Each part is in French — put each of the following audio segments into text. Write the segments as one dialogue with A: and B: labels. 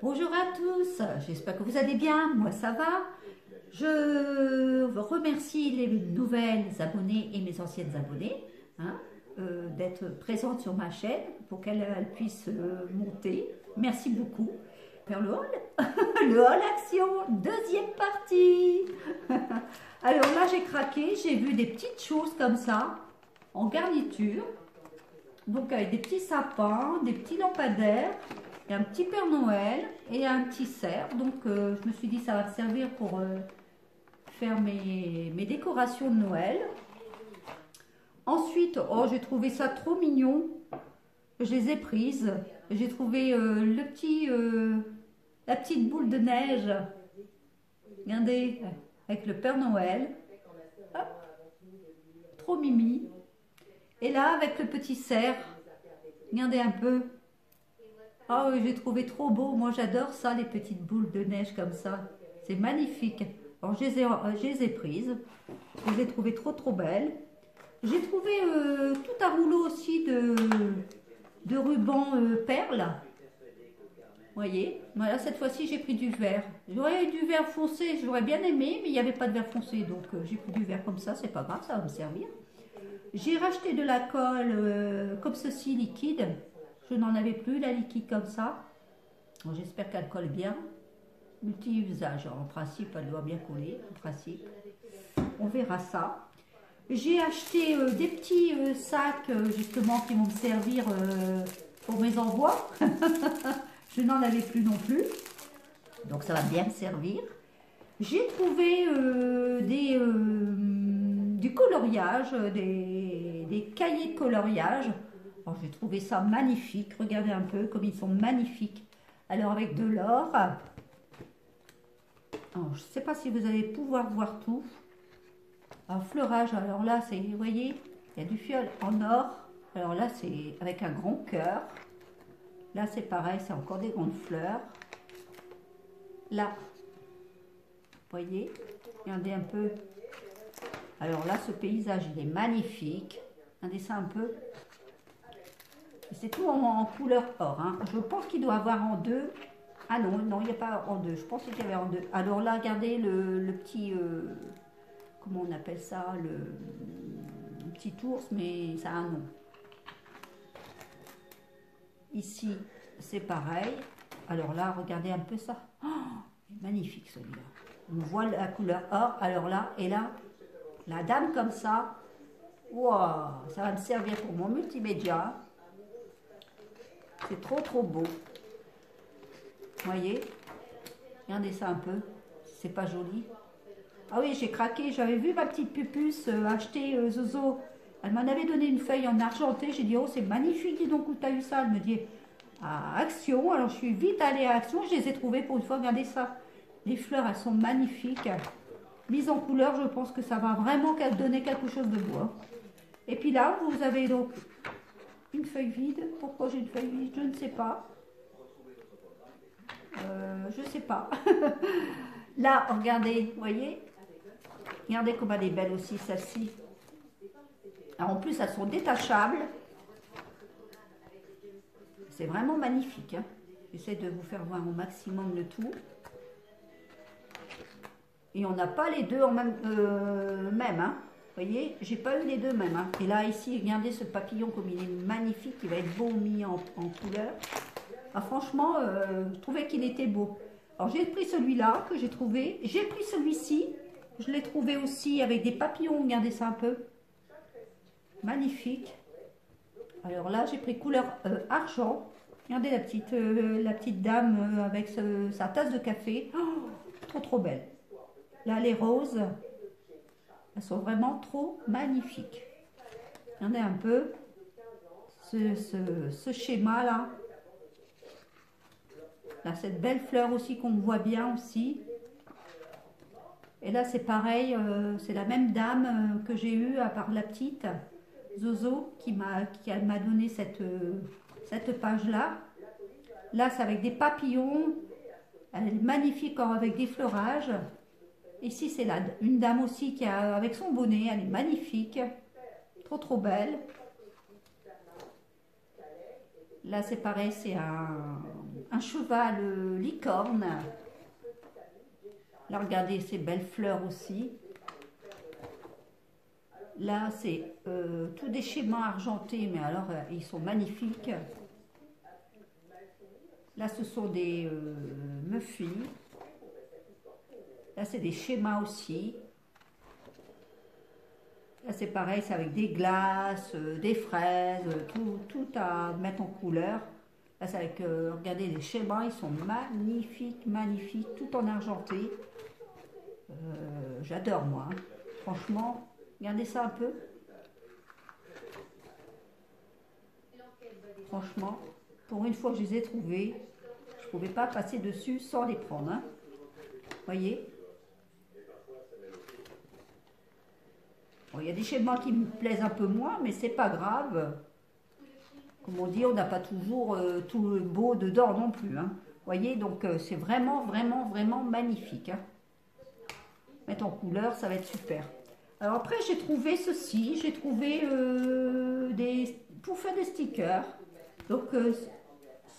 A: Bonjour à tous, j'espère que vous allez bien, moi ça va. Je remercie les nouvelles abonnées et mes anciennes abonnées hein, d'être présentes sur ma chaîne pour qu'elles puissent monter. Merci beaucoup. Faire le hall, le hall action, deuxième partie. Alors là j'ai craqué, j'ai vu des petites choses comme ça en garniture. Donc avec des petits sapins, des petits lampadaires, et un petit Père Noël et un petit cerf. Donc je me suis dit ça va me servir pour faire mes décorations de Noël. Ensuite, oh j'ai trouvé ça trop mignon. Je les ai prises. J'ai trouvé la petite boule de neige. Regardez, avec le Père Noël. Hop, trop mimi. Et là, avec le petit cerf, regardez un peu. Ah oui, j'ai trouvé trop beau. Moi, j'adore ça, les petites boules de neige comme ça. C'est magnifique. Alors, je les ai prises. Je les ai trouvées trop belles. J'ai trouvé tout un rouleau aussi de ruban perle. Vous voyez, voilà, cette fois-ci, j'ai pris du vert. J'aurais eu du vert foncé, j'aurais bien aimé, mais il n'y avait pas de vert foncé. Donc, j'ai pris du vert comme ça, c'est pas grave, ça va me servir. J'ai racheté de la colle comme ceci, liquide. Je n'en avais plus, la liquide comme ça. Bon, j'espère qu'elle colle bien. Multi-usage, en principe, elle doit bien coller, en principe. On verra ça. J'ai acheté des petits sacs, justement, qui vont me servir pour mes envois. Je n'en avais plus non plus. Donc, ça va bien me servir. J'ai trouvé du coloriage, des cahiers de coloriage. Alors, j'ai trouvé ça magnifique. Regardez un peu comme ils sont magnifiques. Alors, avec de l'or. Je ne sais pas si vous allez pouvoir voir tout. Un fleurage. Alors là, c'est, vous voyez, il y a du fiole en or. Alors là, c'est avec un grand cœur. Là, c'est pareil, c'est encore des grandes fleurs. Là, vous voyez, regardez un peu. Alors là, ce paysage, il est magnifique. Regardez ça un peu. C'est tout en couleur or. Hein. Je pense qu'il doit avoir en deux. Ah non, non, il n'y a pas en deux. Je pensais qu'il y avait en deux. Alors là, regardez le petit... comment on appelle ça le petit ours, mais ça a un nom. Ici, c'est pareil. Alors là, regardez un peu ça. Oh, magnifique celui-là. On voit la couleur or. Alors là, et là, la dame comme ça. Wow, ça va me servir pour mon multimédia. C'est trop beau. Vous voyez? Regardez ça un peu. C'est pas joli. Ah oui, j'ai craqué. J'avais vu ma petite pupuce acheter Zozo. Elle m'en avait donné une feuille en argenté. J'ai dit, oh, c'est magnifique. Dis donc où tu as eu ça. Elle me dit, à Action. Alors, je suis vite allée à Action. Je les ai trouvées pour une fois. Regardez ça. Les fleurs, elles sont magnifiques. Mise en couleur, je pense que ça va vraiment donner quelque chose de beau. Et puis là, vous avez donc une feuille vide. Pourquoi j'ai une feuille vide? Je ne sais pas. Je ne sais pas. Là, regardez, vous voyez? Regardez comme elle est belle aussi, celle-ci. En plus, elles sont détachables. C'est vraiment magnifique. Hein. J'essaie de vous faire voir au maximum le tout. Et on n'a pas les deux en même. Hein. Vous voyez, j'ai pas eu les deux mêmes. Hein. Et là, ici, regardez ce papillon comme il est magnifique. Il va être beau mis en couleur. Ah, franchement, je trouvais qu'il était beau. Alors, j'ai pris celui-là que j'ai trouvé. J'ai pris celui-ci. Je l'ai trouvé aussi avec des papillons. Regardez ça un peu. Magnifique. Alors là, j'ai pris couleur argent. Regardez la petite dame avec sa tasse de café. Oh, trop belle. Là, les roses, elles sont vraiment trop magnifiques. Regardez un peu ce schéma-là. Là, cette belle fleur aussi qu'on voit bien aussi. Et là, c'est pareil, c'est la même dame que j'ai eue, à part la petite, Zozo, qui m'a donné cette page-là. Là, c'est avec des papillons. Elle est magnifique avec des fleurages. Ici, c'est une dame aussi qui a avec son bonnet. Elle est magnifique. Trop belle. Là, c'est pareil, c'est un cheval licorne. Là, regardez ces belles fleurs aussi. Là, c'est tous des schémas argentés, mais alors, ils sont magnifiques. Là, ce sont des muffins. Là, c'est des schémas aussi. Là, c'est pareil, c'est avec des glaces, des fraises, tout à mettre en couleur. Là, c'est avec, regardez, les schémas, ils sont magnifiques, magnifiques, tout en argenté. J'adore, moi. Hein. Franchement, regardez ça un peu. Franchement, pour une fois que je les ai trouvés, je ne pouvais pas passer dessus sans les prendre. Hein. Voyez? Bon, il y a des schémas qui me plaisent un peu moins, mais c'est pas grave. Comme on dit, on n'a pas toujours tout le beau dedans non plus. Hein. Voyez, donc c'est vraiment, vraiment, vraiment magnifique. Hein. Mettre en couleur, ça va être super. Alors après, j'ai trouvé ceci. J'ai trouvé pour faire des stickers. Donc,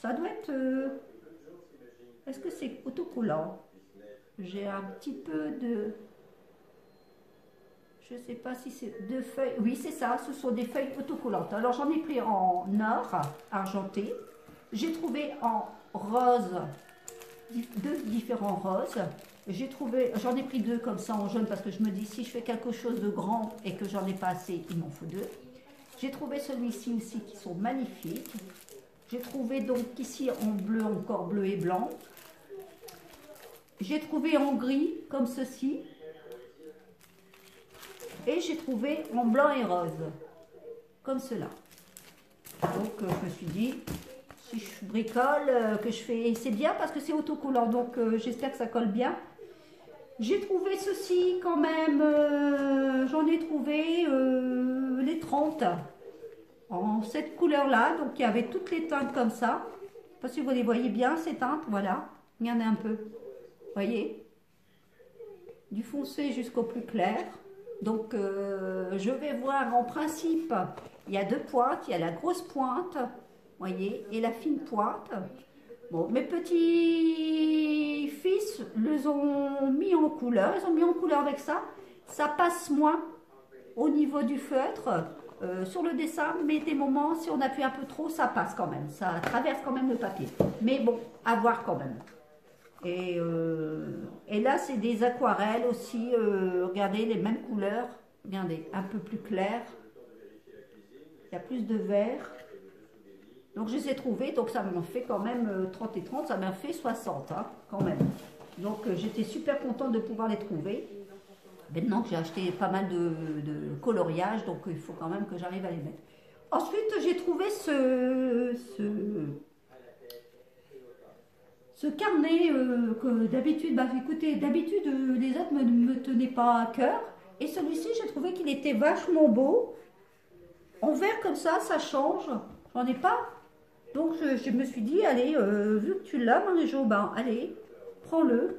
A: ça doit être... est-ce que c'est autocollant? J'ai un petit peu de... Je ne sais pas si c'est de feuilles. Oui, c'est ça. Ce sont des feuilles autocollantes. Alors, j'en ai pris en or argenté. J'ai trouvé en rose, deux différents roses. J'en ai pris deux comme ça en jaune parce que je me dis si je fais quelque chose de grand et que j'en ai pas assez, il m'en faut deux. J'ai trouvé celui-ci aussi qui sont magnifiques. J'ai trouvé donc ici en bleu, encore bleu et blanc. J'ai trouvé en gris comme ceci. Et j'ai trouvé en blanc et rose, comme cela. Donc je me suis dit, si je bricole, que je fais... C'est bien parce que c'est autocollant, donc j'espère que ça colle bien. J'ai trouvé ceci quand même, j'en ai trouvé les 30 en cette couleur-là. Donc il y avait toutes les teintes comme ça. Je ne sais pas si vous les voyez bien, ces teintes, voilà. Regardez un peu, vous voyez, du foncé jusqu'au plus clair. Donc, je vais voir en principe, il y a deux pointes, il y a la grosse pointe, voyez, et la fine pointe. Bon, mes petits fils les ont mis en couleur, ils ont mis en couleur avec ça. Ça passe moins au niveau du feutre sur le dessin, mais des moments, si on appuie un peu trop, ça passe quand même. Ça traverse quand même le papier. Mais bon, à voir quand même. Et là, c'est des aquarelles aussi. Regardez, les mêmes couleurs. Regardez, un peu plus clair. Il y a plus de vert. Donc, je les ai trouvés. Donc, ça m'en fait quand même 30 et 30. Ça m'a fait 60, hein, quand même. Donc, j'étais super contente de pouvoir les trouver. Maintenant que j'ai acheté pas mal de coloriage, donc il faut quand même que j'arrive à les mettre. Ensuite, j'ai trouvé ce carnet que d'habitude, bah écoutez, d'habitude les autres ne me tenaient pas à cœur. Et celui-ci, j'ai trouvé qu'il était vachement beau. En vert comme ça change. J'en ai pas. Donc je me suis dit, allez, vu que tu l'as, Marie-Jo, ben allez, prends-le.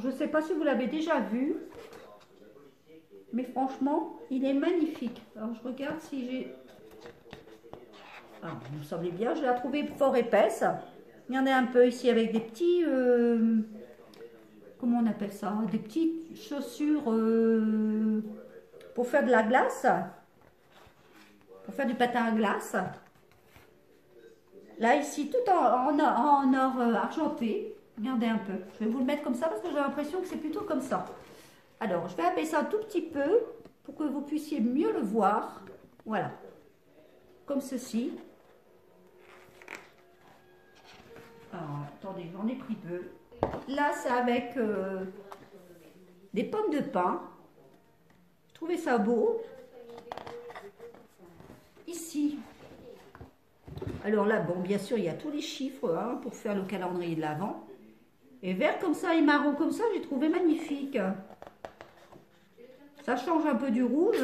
A: Je ne sais pas si vous l'avez déjà vu. Mais franchement, il est magnifique. Alors je regarde si j'ai... Ah, il me semblait bien, je l'ai trouvé fort épaisse. Il y en a un peu ici avec des petits, comment on appelle ça? Des petites chaussures pour faire de la glace, pour faire du patin à glace. Là, ici, tout en or argenté. Regardez un peu. Je vais vous le mettre comme ça parce que j'ai l'impression que c'est plutôt comme ça. Alors, je vais abaisser un tout petit peu pour que vous puissiez mieux le voir. Voilà. Comme ceci. Alors, attendez, j'en ai pris deux. Là, c'est avec des pommes de pin. Je trouvais ça beau. Ici. Alors là, bon, bien sûr, il y a tous les chiffres hein, pour faire le calendrier de l'Avent. Et vert comme ça et marron comme ça, j'ai trouvé magnifique. Ça change un peu du rouge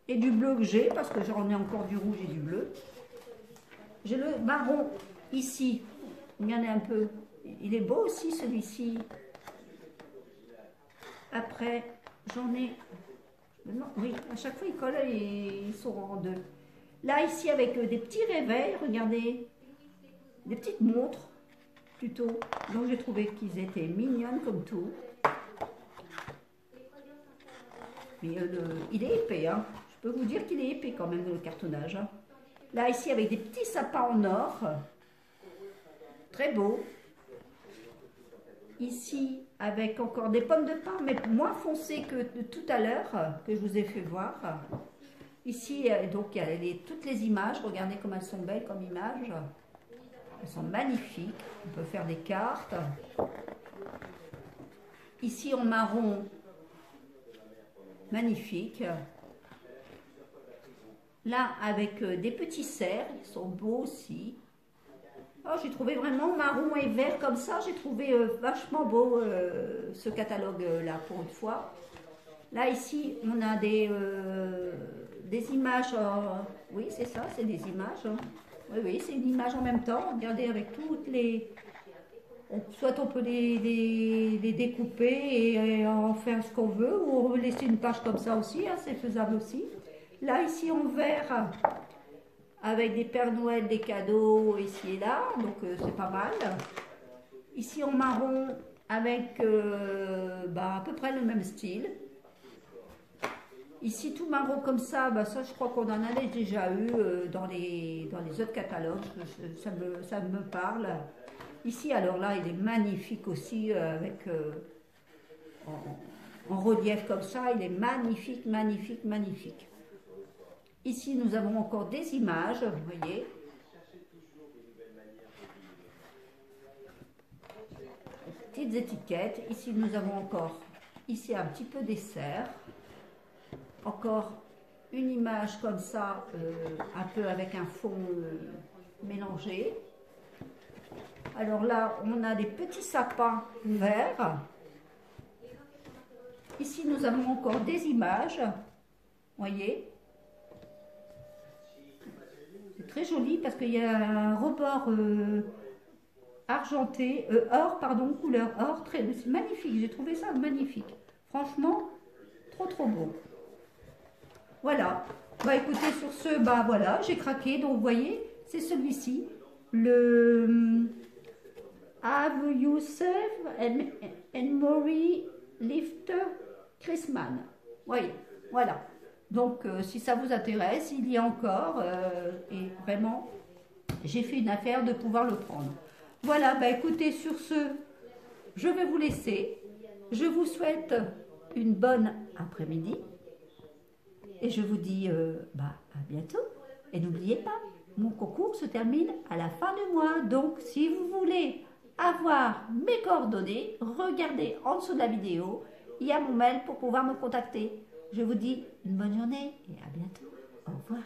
A: et du bleu que j'ai, parce que j'en ai encore du rouge et du bleu. J'ai le marron ici. Regardez un peu. Il est beau aussi, celui-ci. Après, j'en ai... Non, oui, à chaque fois, ils collent et ils sont en deux. Là, ici, avec des petits réveils, regardez, des petites montres, plutôt. Donc, j'ai trouvé qu'ils étaient mignonnes comme tout. Mais il est épais, hein. Je peux vous dire qu'il est épais quand même, le cartonnage. Hein. Là, ici, avec des petits sapins en or. Très beau. Ici, avec encore des pommes de pin, mais moins foncées que tout à l'heure, que je vous ai fait voir. Ici, donc, il y a toutes les images. Regardez comme elles sont belles comme images. Elles sont magnifiques. On peut faire des cartes. Ici, en marron, magnifique. Là, avec des petits cerfs, ils sont beaux aussi. Oh, j'ai trouvé vraiment marron et vert comme ça. J'ai trouvé vachement beau ce catalogue-là pour une fois. Là, ici, on a des images. Oui, c'est ça, c'est des images. Hein. Oui, oui, c'est une image en même temps. Regardez avec toutes les... soit on peut les découper et en faire ce qu'on veut, ou on veut laisser une page comme ça aussi, hein, c'est faisable aussi. Là, ici, en vert, avec des Pères Noël, des cadeaux ici et là, donc c'est pas mal. Ici, en marron, avec à peu près le même style. Ici, tout marron comme ça, ça je crois qu'on en avait déjà eu dans les autres catalogues, ça me parle. Ici, alors là, il est magnifique aussi, avec en relief comme ça, il est magnifique, magnifique, magnifique. Ici, nous avons encore des images, vous voyez. Petites étiquettes. Ici, nous avons encore, ici, un petit peu des cerfs. Encore une image comme ça, un peu avec un fond mélangé. Alors là, on a des petits sapins verts. Ici, nous avons encore des images. Vous voyez? C'est très joli parce qu'il y a un rebord argenté, or, pardon, couleur or. C'est magnifique, j'ai trouvé ça magnifique. Franchement, trop beau. Voilà. Écoutez, sur ce, voilà, j'ai craqué. Donc, vous voyez, c'est celui-ci. Le Have Yourself and Maury Lifter Chrisman. Voyez, voilà. Donc, si ça vous intéresse, il y a encore. Et vraiment, j'ai fait une affaire de pouvoir le prendre. Voilà, écoutez, sur ce, je vais vous laisser. Je vous souhaite une bonne après-midi. Et je vous dis à bientôt. Et n'oubliez pas, mon concours se termine à la fin du mois. Donc, si vous voulez avoir mes coordonnées, regardez en dessous de la vidéo. Il y a mon mail pour pouvoir me contacter. Je vous dis une bonne journée et à bientôt. Au revoir.